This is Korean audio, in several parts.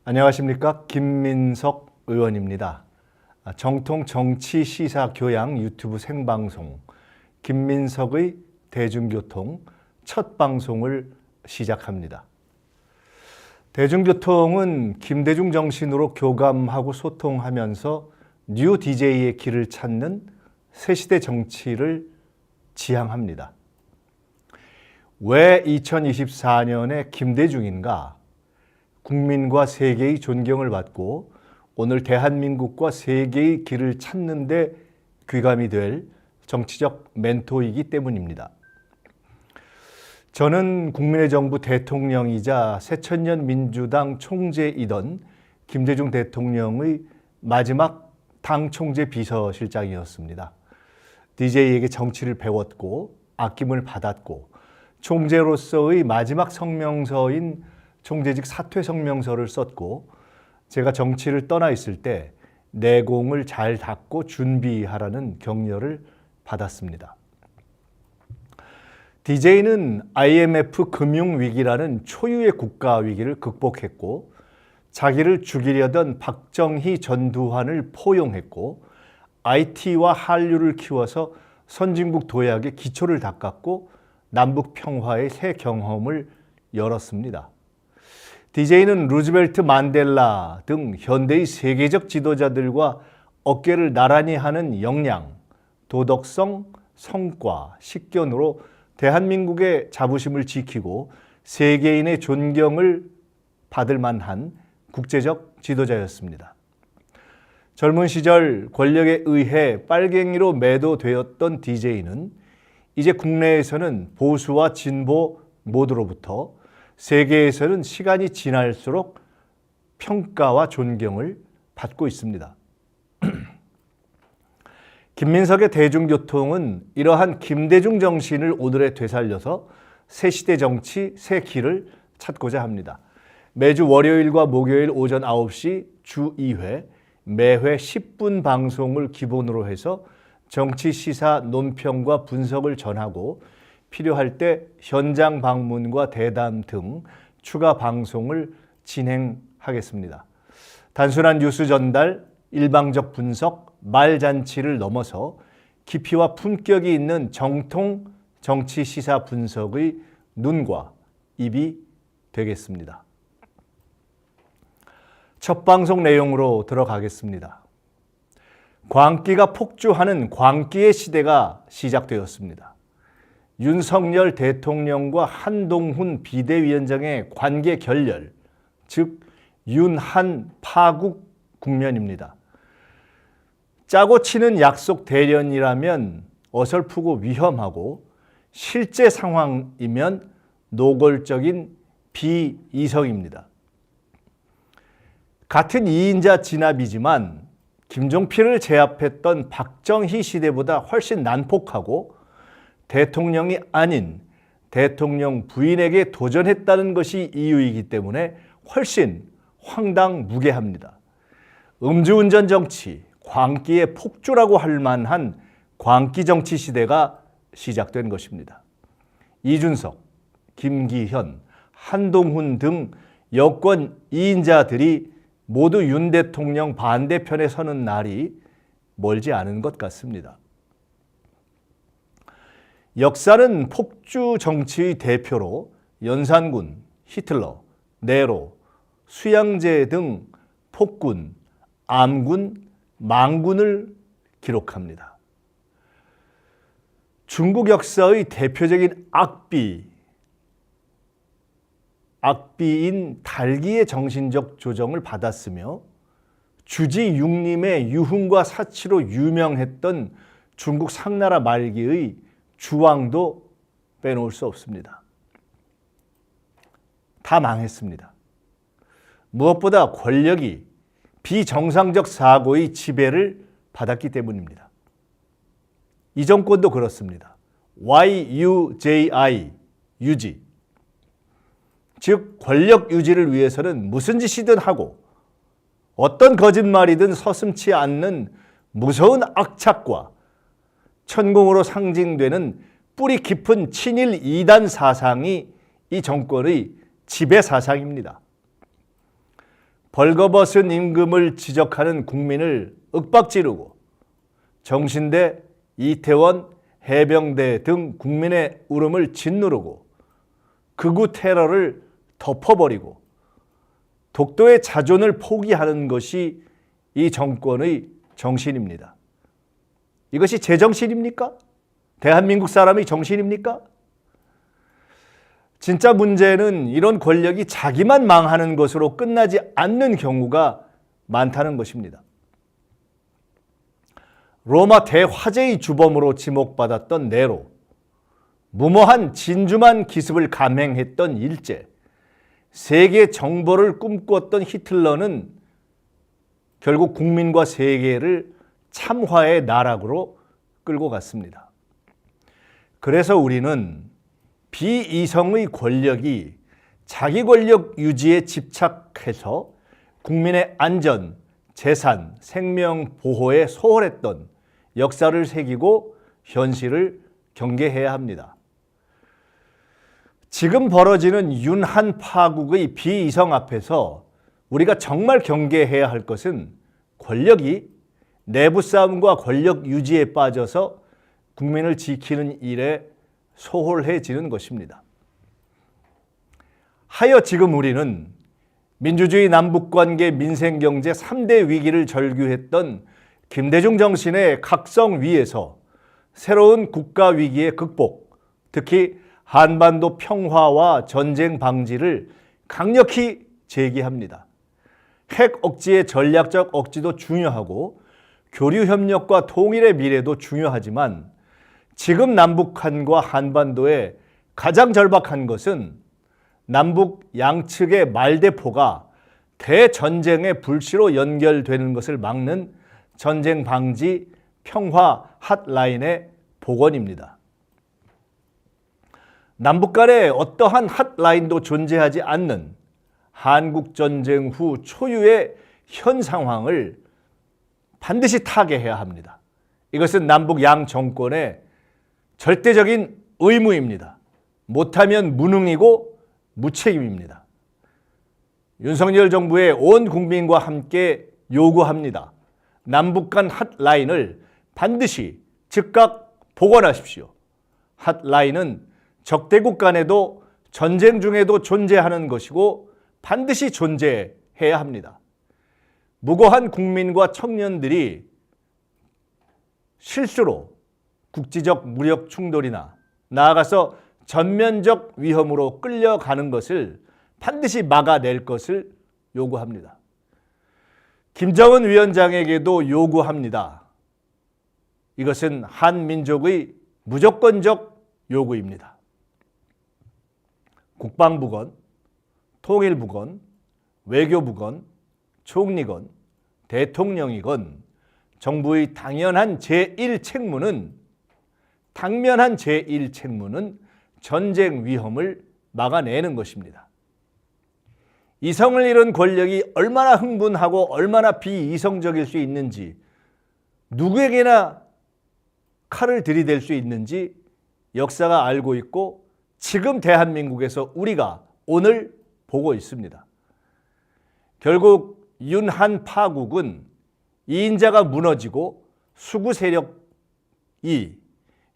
안녕하십니까? 김민석 의원입니다. 정통 정치 시사 교양 유튜브 생방송 김민석의 대중교통 첫 방송을 시작합니다. 대중교통은 김대중 정신으로 교감하고 소통하면서 뉴 DJ의 길을 찾는 새시대 정치를 지향합니다. 왜 2024년에 김대중인가? 국민과 세계의 존경을 받고 오늘 대한민국과 세계의 길을 찾는 데 귀감이 될 정치적 멘토이기 때문입니다. 저는 국민의 정부 대통령이자 새천년 민주당 총재이던 김대중 대통령의 마지막 당 총재 비서실장이었습니다. DJ에게 정치를 배웠고 아낌을 받았고 총재로서의 마지막 성명서인 총재직 사퇴 성명서를 썼고 제가 정치를 떠나 있을 때 내공을 잘 닦고 준비하라는 격려를 받았습니다. DJ는 IMF 금융위기라는 초유의 국가위기를 극복했고 자기를 죽이려던 박정희 전두환을 포용했고 IT와 한류를 키워서 선진국 도약의 기초를 닦았고 남북 평화의 새 경험을 열었습니다. DJ는 루즈벨트, 만델라 등 현대의 세계적 지도자들과 어깨를 나란히 하는 역량, 도덕성, 성과, 식견으로 대한민국의 자부심을 지키고 세계인의 존경을 받을 만한 국제적 지도자였습니다. 젊은 시절 권력에 의해 빨갱이로 매도되었던 DJ는 이제 국내에서는 보수와 진보 모두로부터 세계에서는 시간이 지날수록 평가와 존경을 받고 있습니다. 김민석의 대중교통은 이러한 김대중 정신을 오늘에 되살려서 새 시대 정치, 새 길을 찾고자 합니다. 매주 월요일과 목요일 오전 9시 주 2회, 매회 10분 방송을 기본으로 해서 정치, 시사, 논평과 분석을 전하고 필요할 때 현장 방문과 대담 등 추가 방송을 진행하겠습니다. 단순한 뉴스 전달, 일방적 분석, 말잔치를 넘어서 깊이와 품격이 있는 정통 정치 시사 분석의 눈과 입이 되겠습니다. 첫 방송 내용으로 들어가겠습니다. 광기가 폭주하는 광기의 시대가 시작되었습니다. 윤석열 대통령과 한동훈 비대위원장의 관계 결렬, 즉 윤한 파국 국면입니다. 짜고 치는 약속 대련이라면 어설프고 위험하고 실제 상황이면 노골적인 비이성입니다. 같은 2인자 진압이지만 김종필을 제압했던 박정희 시대보다 훨씬 난폭하고 대통령이 아닌 대통령 부인에게 도전했다는 것이 이유이기 때문에 훨씬 황당무계합니다. 음주운전 정치, 광기의 폭주라고 할 만한 광기 정치 시대가 시작된 것입니다. 이준석, 김기현, 한동훈 등 여권 2인자들이 모두 윤 대통령 반대편에 서는 날이 멀지 않은 것 같습니다. 역사는 폭주 정치의 대표로 연산군, 히틀러, 네로, 수양제 등 폭군, 암군, 망군을 기록합니다. 중국 역사의 대표적인 악비인 달기의 정신적 조정을 받았으며 주지 육림의 유흥과 사치로 유명했던 중국 상나라 말기의 주왕도 빼놓을 수 없습니다. 다 망했습니다. 무엇보다 권력이 비정상적 사고의 지배를 받았기 때문입니다. 이 정권도 그렇습니다. YUJI, 유지. 즉 권력 유지를 위해서는 무슨 짓이든 하고 어떤 거짓말이든 서슴지 않는 무서운 악착과 천공으로 상징되는 뿌리 깊은 친일 이단 사상이 이 정권의 지배 사상입니다. 벌거벗은 임금을 지적하는 국민을 윽박지르고 정신대, 이태원, 해병대 등 국민의 울음을 짓누르고 극우 테러를 덮어버리고 독도의 자존을 포기하는 것이 이 정권의 정신입니다. 이것이 제정신입니까? 대한민국 사람의 정신입니까? 진짜 문제는 이런 권력이 자기만 망하는 것으로 끝나지 않는 경우가 많다는 것입니다. 로마 대화재의 주범으로 지목받았던 네로, 무모한 진주만 기습을 감행했던 일제, 세계 정벌을 꿈꾸었던 히틀러는 결국 국민과 세계를 참화의 나락으로 끌고 갔습니다. 그래서 우리는 비이성의 권력이 자기 권력 유지에 집착해서 국민의 안전, 재산, 생명 보호에 소홀했던 역사를 새기고 현실을 경계해야 합니다. 지금 벌어지는 윤한 파국의 비이성 앞에서 우리가 정말 경계해야 할 것은 권력이 내부 싸움과 권력 유지에 빠져서 국민을 지키는 일에 소홀해지는 것입니다. 하여 지금 우리는 민주주의 남북관계 민생경제 3대 위기를 절규했던 김대중 정신의 각성 위에서 새로운 국가 위기의 극복, 특히 한반도 평화와 전쟁 방지를 강력히 제기합니다. 핵 억지의 전략적 억지도 중요하고 교류 협력과 통일의 미래도 중요하지만 지금 남북한과 한반도에 가장 절박한 것은 남북 양측의 말대포가 대전쟁의 불씨로 연결되는 것을 막는 전쟁 방지 평화 핫라인의 복원입니다. 남북 간에 어떠한 핫라인도 존재하지 않는 한국전쟁 후 초유의 현 상황을 반드시 타개해야 합니다. 이것은 남북 양 정권의 절대적인 의무입니다. 못하면 무능이고 무책임입니다. 윤석열 정부의 온 국민과 함께 요구합니다. 남북 간 핫라인을 반드시 즉각 복원하십시오. 핫라인은 적대국 간에도 전쟁 중에도 존재하는 것이고 반드시 존재해야 합니다. 무고한 국민과 청년들이 실수로 국지적 무력 충돌이나 나아가서 전면적 위험으로 끌려가는 것을 반드시 막아낼 것을 요구합니다. 김정은 위원장에게도 요구합니다. 이것은 한민족의 무조건적 요구입니다. 국방부건, 통일부건, 외교부건, 총리건, 대통령이건 정부의 당면한 제1책무는 전쟁 위험을 막아내는 것입니다. 이성을 잃은 권력이 얼마나 흥분하고 얼마나 비이성적일 수 있는지, 누구에게나 칼을 들이댈 수 있는지 역사가 알고 있고 지금 대한민국에서 우리가 오늘 보고 있습니다. 결국 윤한 파국은 이인자가 무너지고 수구 세력이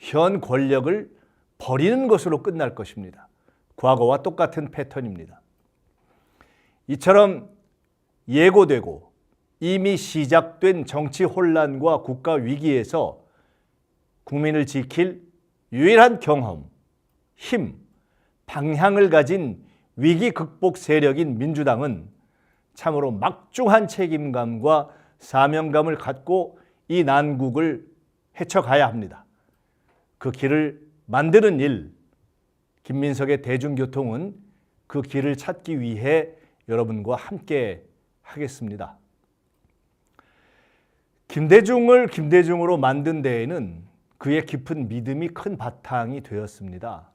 현 권력을 버리는 것으로 끝날 것입니다. 과거와 똑같은 패턴입니다. 이처럼 예고되고 이미 시작된 정치 혼란과 국가 위기에서 국민을 지킬 유일한 경험, 힘, 방향을 가진 위기 극복 세력인 민주당은 참으로 막중한 책임감과 사명감을 갖고 이 난국을 헤쳐가야 합니다. 그 길을 만드는 일, 김민석의 대중교통은 그 길을 찾기 위해 여러분과 함께 하겠습니다. 김대중을 김대중으로 만든 데에는 그의 깊은 믿음이 큰 바탕이 되었습니다.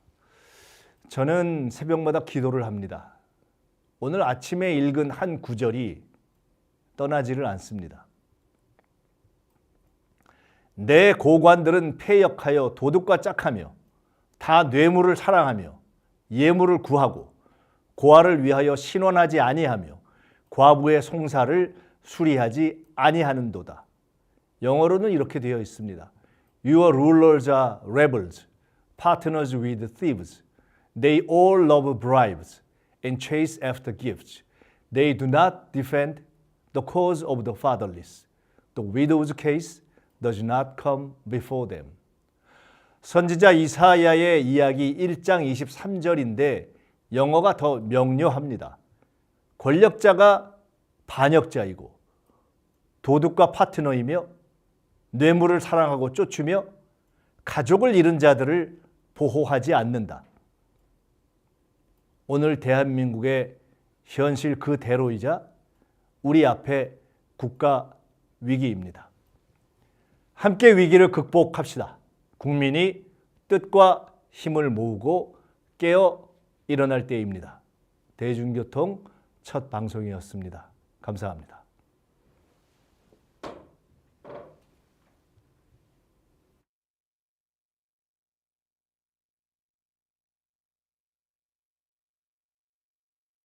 저는 새벽마다 기도를 합니다. 오늘 아침에 읽은 한 구절이 떠나지를 않습니다. 내 고관들은 패역하여 도둑과 짝하며 다 뇌물을 사랑하며 예물을 구하고 고아를 위하여 신원하지 아니하며 과부의 송사를 수리하지 아니하는도다. 영어로는 이렇게 되어 있습니다. Your rulers are rebels, partners with thieves. They all love bribes and chase after gifts. They do not defend the cause of the fatherless. The widow's case does not come before them. 선지자 이사야의 이야기 1장 23절인데 영어가 더 명료합니다. 권력자가 반역자이고 도둑과 파트너이며 뇌물을 사랑하고 쫓으며 가족을 잃은 자들을 보호하지 않는다. 오늘 대한민국의 현실 그대로이자 우리 앞에 국가 위기입니다. 함께 위기를 극복합시다. 국민이 뜻과 힘을 모으고 깨어 일어날 때입니다. 대중교통 첫 방송이었습니다. 감사합니다.